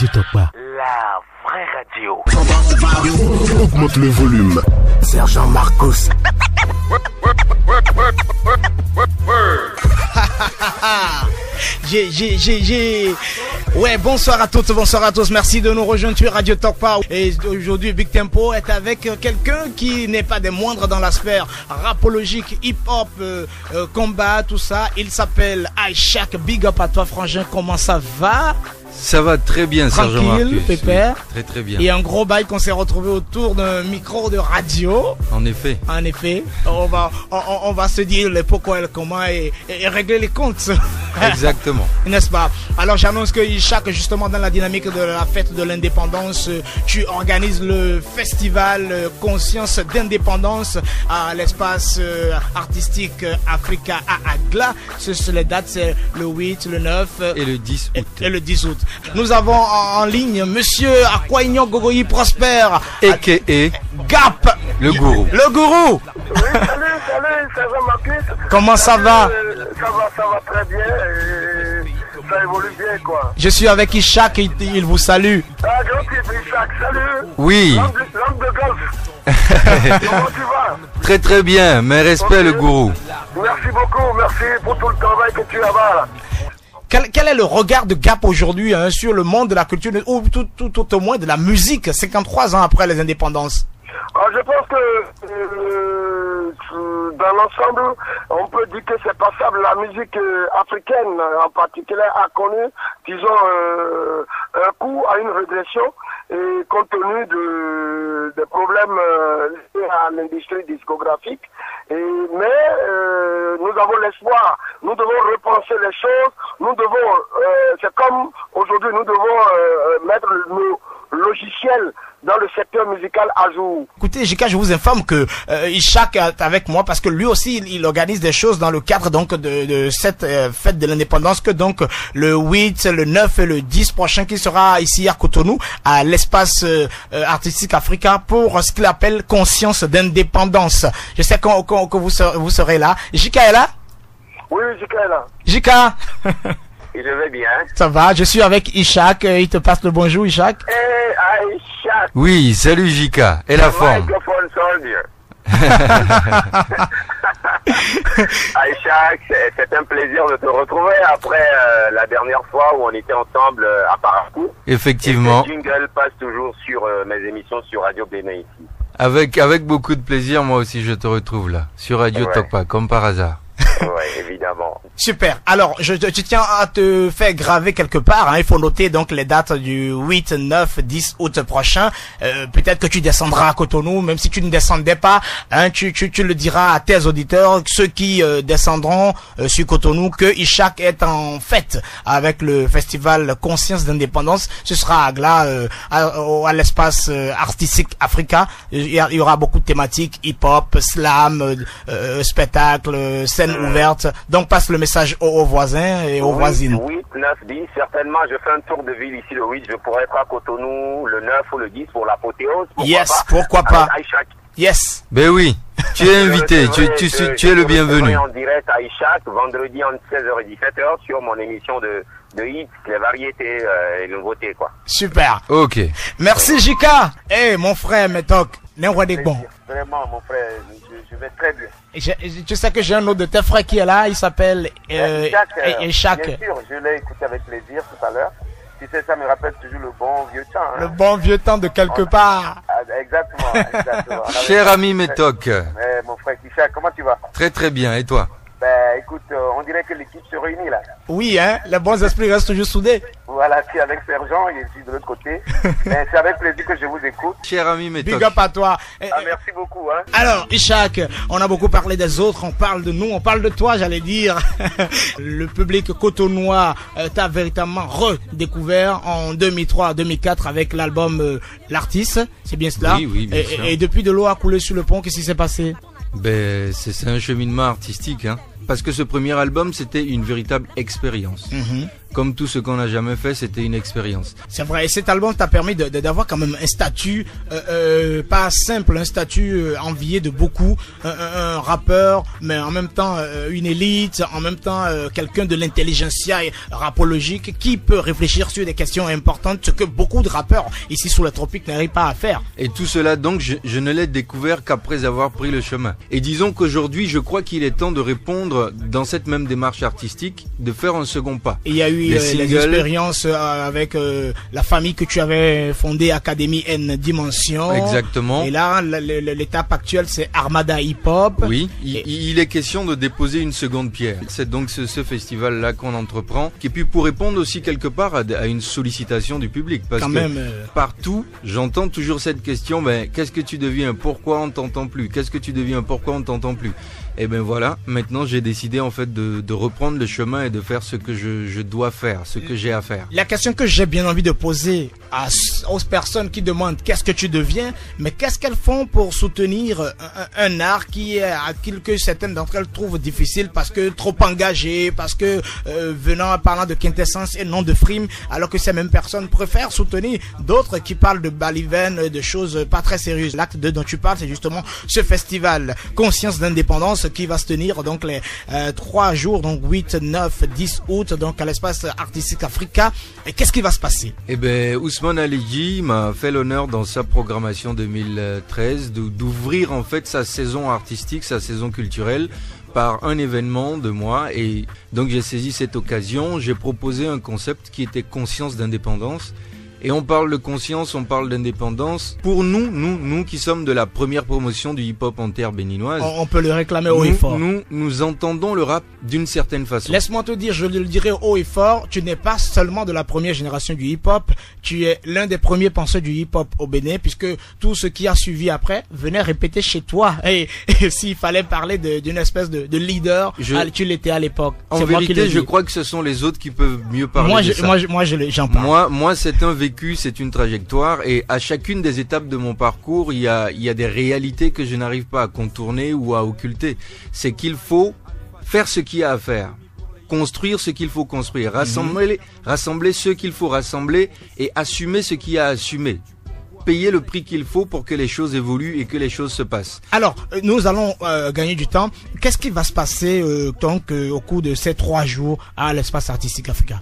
Radio Tokpa. La vraie radio. Augmente le volume. Sergent Marcos. J'ai. Ouais, bonsoir à toutes, bonsoir à tous. Merci de nous rejoindre sur Radio Tokpa. Et aujourd'hui, Big Tempo est avec quelqu'un qui n'est pas des moindres dans la sphère rapologique, hip-hop, combat, tout ça. Il s'appelle Aishak. Big up à toi, frangin. Comment ça va? Ça va très bien, Sergent Marcus. Tranquille, pépère. Oui, très très bien. Et un gros bail qu'on s'est retrouvé autour d'un micro de radio. En effet. En effet. On va se dire les pourquoi et le comment et régler les comptes. Exactement. N'est-ce pas? Alors j'annonce que Ishak, justement dans la dynamique de la fête de l'indépendance, tu organises le festival Conscience d'indépendance à l'espace artistique Africa à Agla. Les dates, c'est le 8, le 9 et le 10 août. Et le 10 août. Nous avons en ligne Monsieur Akwaignon Gogoyi Prosper, a.k.a. Gap, le gourou. Le gourou. Oui, salut, c'est Jean-Marcus. Comment ça va? Ça va très bien. Ça évolue bien, quoi. Je suis avec Ishak, il vous salue. Ah, grand type, Ishak, salut. Oui. L'homme de golf. Comment tu vas? Très très bien, mes respects, le gourou. Merci beaucoup, merci pour tout le travail que tu as là. Quel est le regard de Gap aujourd'hui sur le monde de la culture, ou tout au moins de la musique, 53 ans après les indépendances? Je pense que dans l'ensemble, on peut dire que c'est passable. La musique africaine en particulier a connu, disons, un coup à une régression, et compte tenu des problèmes liés à l'industrie discographique. Mais nous avons l'espoir, nous devons repenser les choses, nous devons, c'est comme aujourd'hui, nous devons mettre nos logiciels dans le secteur musical à jour. Écoutez, Jika, je vous informe que Ishak est avec moi parce que lui aussi, il organise des choses dans le cadre donc de cette fête de l'indépendance, que donc le 8, le 9 et le 10 prochain qui sera ici à Cotonou, à l'espace artistique Africa, pour ce qu'il appelle Conscience d'indépendance. Je sais que vous serez là. Jika est là? Oui, Jika est là. Jika. Je vais bien. Ça va, je suis avec Ishak. Il te passe le bonjour, Ishak. Ishak. Oui, salut Jika. Et la forme? Ishak, c'est un plaisir de te retrouver après la dernière fois où on était ensemble à Parakou. Effectivement. Et le jingle passe toujours sur mes émissions sur Radio Bénin ici. Avec beaucoup de plaisir, moi aussi je te retrouve là, sur Radio Tokpa, comme par hasard. Oui, évidemment. Super. Alors, je tiens à te faire graver quelque part. Il faut noter donc les dates du 8, 9, 10 août prochain. Peut-être que tu descendras à Cotonou, même si tu ne descendais pas. Tu le diras à tes auditeurs, ceux qui descendront sur Cotonou, que Ishak est en fête avec le festival Conscience d'indépendance. Ce sera à Agla, à l'espace artistique Africa. Il y aura beaucoup de thématiques, hip-hop, slam, spectacle, scène ouverte. Donc passe le message aux voisins et aux voisines. 8, 9, 10, certainement je fais un tour de ville ici le 8, je pourrais être à Cotonou le 9 ou le 10 pour l'apothéose. Pourquoi pas. Yes. Ben oui, tu es invité, tu es le bienvenu. En direct à Ishak, vendredi entre 16h et 17h sur mon émission de hits, les variétés et nouveautés, quoi. Super. Ok. Merci Jika. Mon frère Metok, bon. Vraiment mon frère, je vais très bien. Tu sais que j'ai un autre de tes frères qui est là, il s'appelle Ishak. Bien sûr, je l'ai écouté avec plaisir tout à l'heure. Tu sais, ça me rappelle toujours le bon vieux temps. Le bon vieux temps de quelque part. Exactement. Cher ami Metok. Mon frère Ishak, comment tu vas? Très très bien, et toi? Ben écoute, on dirait que l'équipe se réunit là. Oui, les bons esprits restent toujours soudés. Voilà, tu es avec Sergent et je suis de l'autre côté. C'est avec plaisir que je vous écoute. Cher ami Metok. Big up à toi. Merci beaucoup. Alors, Ishak, on a beaucoup parlé des autres, on parle de nous, on parle de toi, j'allais dire. Le public cotonois t'a véritablement redécouvert en 2003-2004 avec l'album L'Artiste, c'est bien cela? Oui, bien sûr. Et depuis, de l'eau a coulé sur le pont, qu'est-ce qui s'est passé? Ben, c'est un cheminement artistique, parce que ce premier album, c'était une véritable expérience. comme tout ce qu'on n'a jamais fait, c'était une expérience. C'est vrai, et cet album t'a permis d'avoir quand même un statut, pas simple, un statut envié de beaucoup, un rappeur, mais en même temps une élite, en même temps quelqu'un de l'intelligentsia rapologique qui peut réfléchir sur des questions importantes, ce que beaucoup de rappeurs ici sous le tropique n'arrivent pas à faire. Et tout cela donc, je ne l'ai découvert qu'après avoir pris le chemin. Et disons qu'aujourd'hui, je crois qu'il est temps de répondre dans cette même démarche artistique, de faire un second pas. Et il y a eu les expériences avec la famille que tu avais fondée, Académie N Dimension. Exactement. Et là, l'étape actuelle, c'est Armada Hip Hop. Oui, il est question de déposer une seconde pierre. C'est donc ce festival-là qu'on entreprend. Et puis pour répondre aussi quelque part à une sollicitation du public. Parce quand que même, partout, j'entends toujours cette question, ben, qu'est-ce que tu deviens? Pourquoi on t'entend plus? Qu'est-ce que tu deviens? Pourquoi on t'entend plus? Et ben voilà, maintenant j'ai décidé en fait de reprendre le chemin et de faire ce que je dois faire, ce que j'ai à faire. La question que j'ai bien envie de poser aux personnes qui demandent qu'est-ce que tu deviens, mais qu'est-ce qu'elles font pour soutenir un art que certaines d'entre elles trouvent difficile parce que trop engagé, parce que parlant de quintessence et non de frime, alors que ces mêmes personnes préfèrent soutenir d'autres qui parlent de balivernes, de choses pas très sérieuses. L'acte 2 dont tu parles, c'est justement ce festival Conscience d'indépendance qui va se tenir donc les 3 jours, donc 8, 9, 10 août, donc à l'espace artistique Africa. Et qu'est-ce qui va se passer? Eh ben, Ousmane Alidji m'a fait l'honneur dans sa programmation 2013 d'ouvrir en fait sa saison artistique, sa saison culturelle par un événement de moi, et donc j'ai saisi cette occasion, j'ai proposé un concept qui était conscience d'indépendance. Et on parle de conscience, on parle d'indépendance. Pour nous qui sommes de la première promotion du hip-hop en terre béninoise, on peut le réclamer haut et fort. Nous entendons le rap d'une certaine façon. Laisse-moi te dire, je le dirai haut et fort, tu n'es pas seulement de la première génération du hip-hop, tu es l'un des premiers penseurs du hip-hop au Bénin, puisque tout ce qui a suivi après venait répéter chez toi. Et s'il fallait parler d'une espèce de leader, tu l'étais à l'époque. En vérité, je crois que ce sont les autres qui peuvent mieux parler de ça. Moi, j'en parle. Moi, c'est un vécu, c'est une trajectoire, et à chacune des étapes de mon parcours, il y a des réalités que je n'arrive pas à contourner ou à occulter. C'est qu'il faut faire ce qu'il y a à faire, construire ce qu'il faut construire, rassembler ceux qu'il faut rassembler et assumer ce qu'il y a à assumer. Payer le prix qu'il faut pour que les choses évoluent et que les choses se passent. Alors, nous allons gagner du temps. Qu'est-ce qui va se passer au cours de ces 3 jours à l'espace artistique Africa?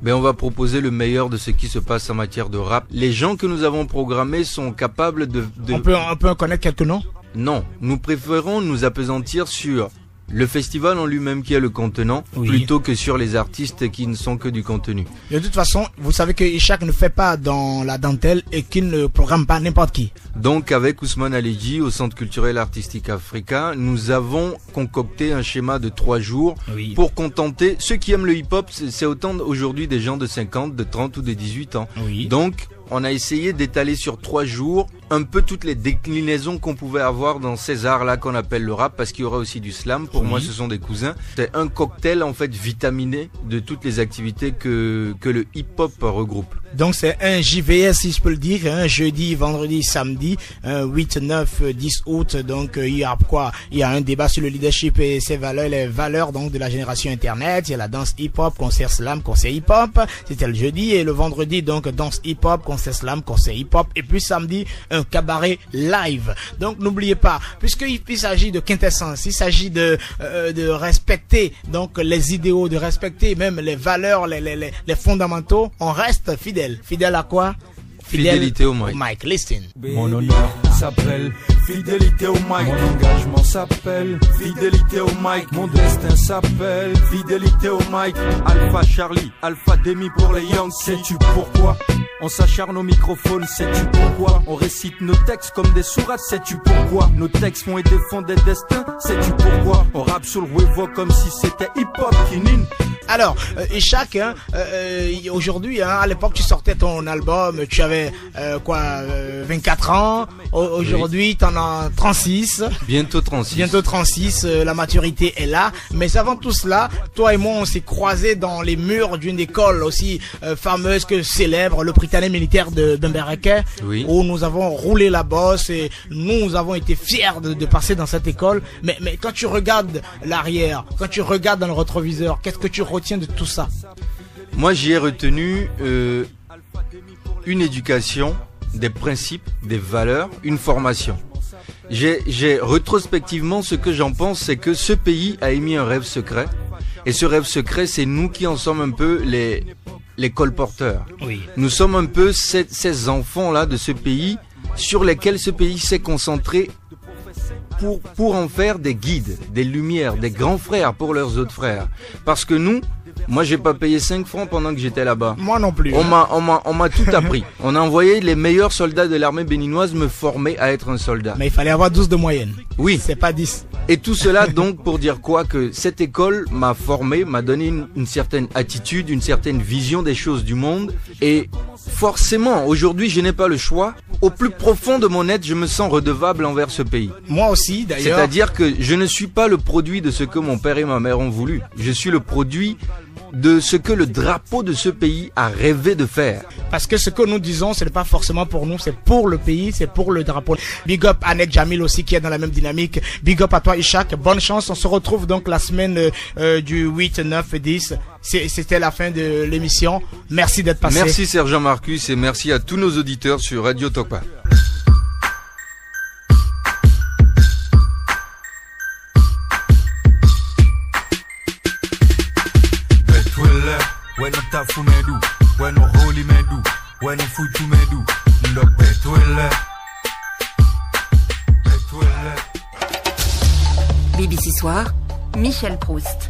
Ben, on va proposer le meilleur de ce qui se passe en matière de rap. Les gens que nous avons programmés sont capables de... On peut connaître quelques noms? Non, nous préférons nous appesantir sur le festival en lui-même qui est le contenant, plutôt que sur les artistes qui ne sont que du contenu. De toute façon, vous savez que Ishak ne fait pas dans la dentelle et qu'il ne programme pas n'importe qui. Donc avec Ousmane Alidji au Centre culturel artistique Africa, nous avons concocté un schéma de 3 jours pour contenter ceux qui aiment le hip-hop. C'est autant aujourd'hui des gens de 50, de 30 ou de 18 ans. Donc on a essayé d'étaler sur 3 jours un peu toutes les déclinaisons qu'on pouvait avoir dans ces arts-là qu'on appelle le rap, parce qu'il y aura aussi du slam. Pour moi, ce sont des cousins. C'est un cocktail en fait vitaminé de toutes les activités que le hip-hop regroupe. Donc c'est un JVS, si je peux le dire, un jeudi, vendredi, samedi, 8, 9, 10 août. Donc il y a quoi? Il y a un débat sur le leadership et ses valeurs, les valeurs donc de la génération internet. Il y a la danse hip-hop, concert slam, concert hip-hop. C'était le jeudi, et le vendredi donc danse hip-hop, concert slam, concert hip-hop, et puis samedi un cabaret live. Donc n'oubliez pas, puisqu'il s'agit de quintessence, il s'agit de respecter donc les idéaux, de respecter même les valeurs, les fondamentaux. On reste fidèle. Fidèle à quoi? Fidélité au mic. Listen. Mon honneur s'appelle fidélité au mic. Mon engagement s'appelle fidélité au mic. Mon destin s'appelle fidélité au mic. Alpha Charlie, Alpha Demi pour les young. Sais-tu pourquoi on s'acharne au microphone? Sais-tu pourquoi on récite nos textes comme des sourates? Sais-tu pourquoi nos textes font et défendent des destins? Sais-tu pourquoi on rappe sur le Wevo comme si c'était hip-hop kinin? Alors, Ishak, aujourd'hui, à l'époque, tu sortais ton album, tu avais 24 ans. Aujourd'hui, t'en as 36. Bientôt 36. Bientôt 36. La maturité est là. Mais avant tout cela, toi et moi, on s'est croisés dans les murs d'une école aussi fameuse que célèbre, le Britannique militaire de Bembereke, où nous avons roulé la bosse et nous avons été fiers de passer dans cette école. Mais quand tu regardes l'arrière, quand tu regardes dans le rétroviseur, qu'est-ce que tu retiens de tout ça? Moi, j'y ai retenu une éducation, des principes, des valeurs, une formation. J'ai rétrospectivement, ce que j'en pense, c'est que ce pays a émis un rêve secret. Et ce rêve secret, c'est nous qui en sommes un peu les colporteurs. Oui. Nous sommes un peu ces enfants-là de ce pays sur lesquels ce pays s'est concentré pour en faire des guides, des lumières, des grands frères pour leurs autres frères. Parce que nous, moi j'ai pas payé 5 francs pendant que j'étais là-bas. Moi non plus. On m'a tout appris. On a envoyé les meilleurs soldats de l'armée béninoise me former à être un soldat. Mais il fallait avoir 12 de moyenne. Oui. C'est pas 10. Et tout cela donc pour dire quoi? Que cette école m'a formé, m'a donné une certaine attitude, une certaine vision des choses du monde. Et forcément, aujourd'hui, je n'ai pas le choix. Au plus profond de mon être, je me sens redevable envers ce pays. Moi aussi, d'ailleurs. C'est-à-dire que je ne suis pas le produit de ce que mon père et ma mère ont voulu. Je suis le produit de ce que le drapeau de ce pays a rêvé de faire. Parce que ce que nous disons, ce n'est pas forcément pour nous, c'est pour le pays, c'est pour le drapeau. Big up à Nek Jamil aussi qui est dans la même dynamique. Big up à toi Ishak, bonne chance. On se retrouve donc la semaine du 8, 9 et 10. C'était la fin de l'émission. Merci d'être passé. Merci Sergent Marcus et merci à tous nos auditeurs sur Radio Tokpa. When tafu medu, when holy medu, when futu medu, ndo petwele. BBC Soir, Michel Proust.